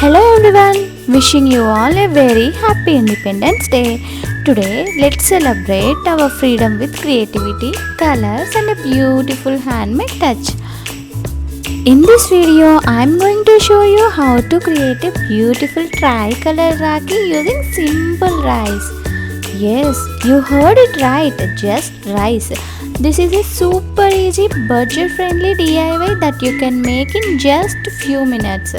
Hello everyone, wishing you all a very happy Independence Day. Today, let's celebrate our freedom with creativity, colors and a beautiful handmade touch. In this video, I am going to show you how to create a beautiful tricolor Rakhi using simple rice. Yes, you heard it right, just rice. This is a super easy budget-friendly DIY that you can make in just few minutes.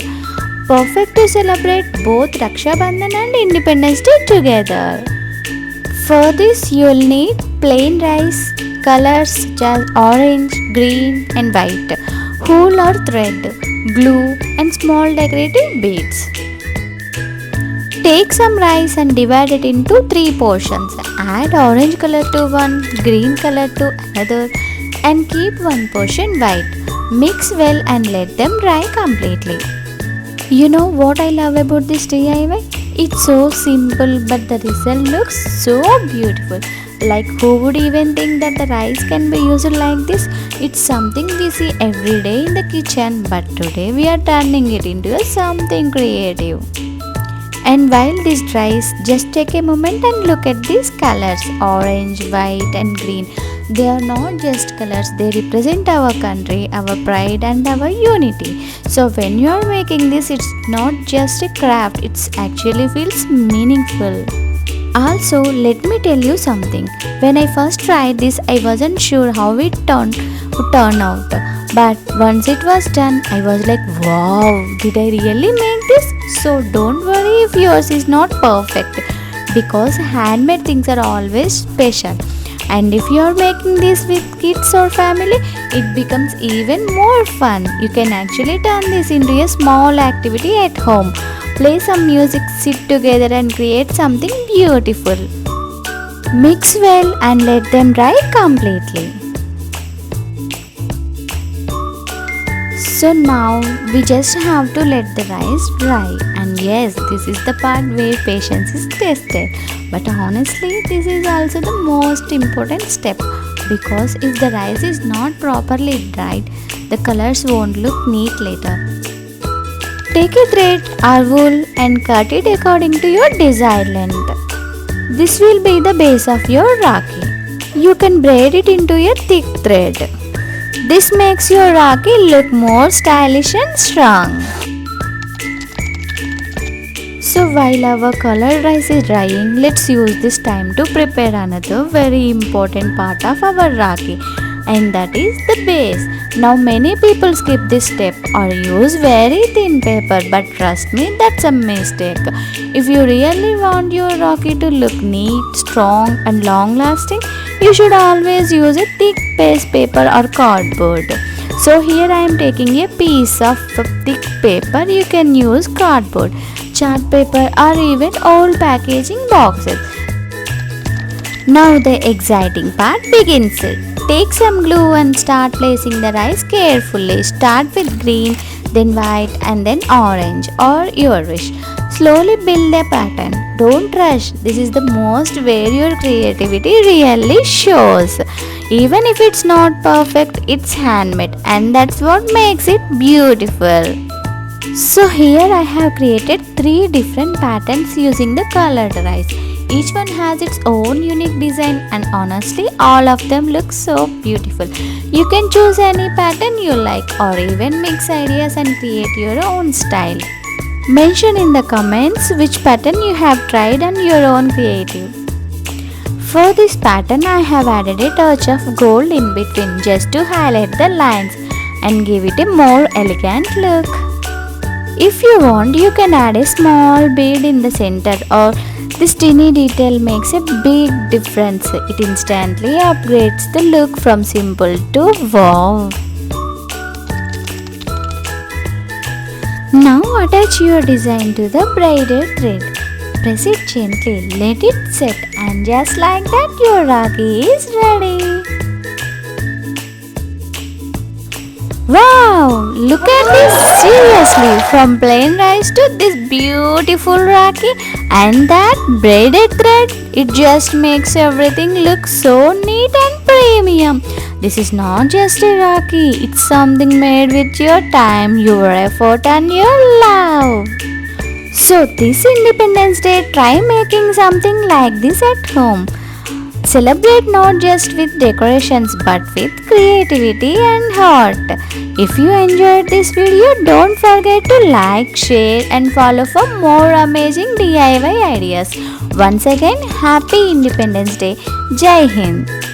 Perfect to celebrate both Raksha Bandhan and Independence Day together. For this you will need plain rice, colors such as orange, green and white, wool or thread, glue and small decorative beads. Take some rice and divide it into 3 portions. Add orange color to one, green color to another and keep one portion white. Mix well and let them dry completely. You know what I love about this DIY? It's so simple but the result looks so beautiful. Like who would even think that the rice can be used like this? It's something we see every day in the kitchen, but today we are turning it into something creative. And while this dries, just take a moment and look at these colors, orange, white and green. They are not just colors, they represent our country, our pride and our unity. So when you are making this, it's not just a craft, it actually feels meaningful. Also, let me tell you something. When I first tried this, I wasn't sure how it would turn out. But once it was done, I was like, wow, did I really make this? So don't worry if yours is not perfect, because handmade things are always special. And if you are making this with kids or family, it becomes even more fun. You can actually turn this into a small activity at home. Play some music, sit together and create something beautiful. Mix well and let them dry completely. So now we just have to let the rice dry, and yes, this is the part where patience is tested. But honestly, this is also the most important step, because if the rice is not properly dried, the colors won't look neat later. Take a thread or wool and cut it according to your desired length. This will be the base of your Rakhi. You can braid it into a thick thread. This makes your Rakhi look more stylish and strong. So while our colored rice is drying, let's use this time to prepare another very important part of our Rakhi, and that is the base. Now many people skip this step or use very thin paper, but trust me, that's a mistake. If you really want your Rakhi to look neat, strong and long lasting, you should always use a thick base paper or cardboard. So here I am taking a piece of thick paper. You can use cardboard, chart paper or even old packaging boxes. Now the exciting part begins. Take some glue and start placing the rice carefully. Start with green, then white and then orange or your wish. Slowly build a pattern. Don't rush. This is the most where your creativity really shows. Even if it's not perfect, it's handmade, and that's what makes it beautiful. So here I have created 3 different patterns using the colored rice. Each one has its own unique design, and honestly all of them look so beautiful. You can choose any pattern you like or even mix ideas and create your own style. Mention in the comments which pattern you have tried and your own creative. For this pattern I have added a touch of gold in between just to highlight the lines and give it a more elegant look. If you want, you can add a small bead in the center, or this tiny detail makes a big difference. It instantly upgrades the look from simple to wow. Now attach your design to the braided thread. Press it gently, let it set, and just like that your Rakhi is ready. Wow! Look at this! Seriously, from plain rice to this beautiful Rakhi and that braided thread, it just makes everything look so neat and premium. This is not just a Rakhi, it's something made with your time, your effort and your love. So this Independence Day, try making something like this at home. Celebrate not just with decorations but with creativity and heart. If you enjoyed this video, don't forget to like, share and follow for more amazing DIY ideas. Once again, happy Independence Day. Jai Hind.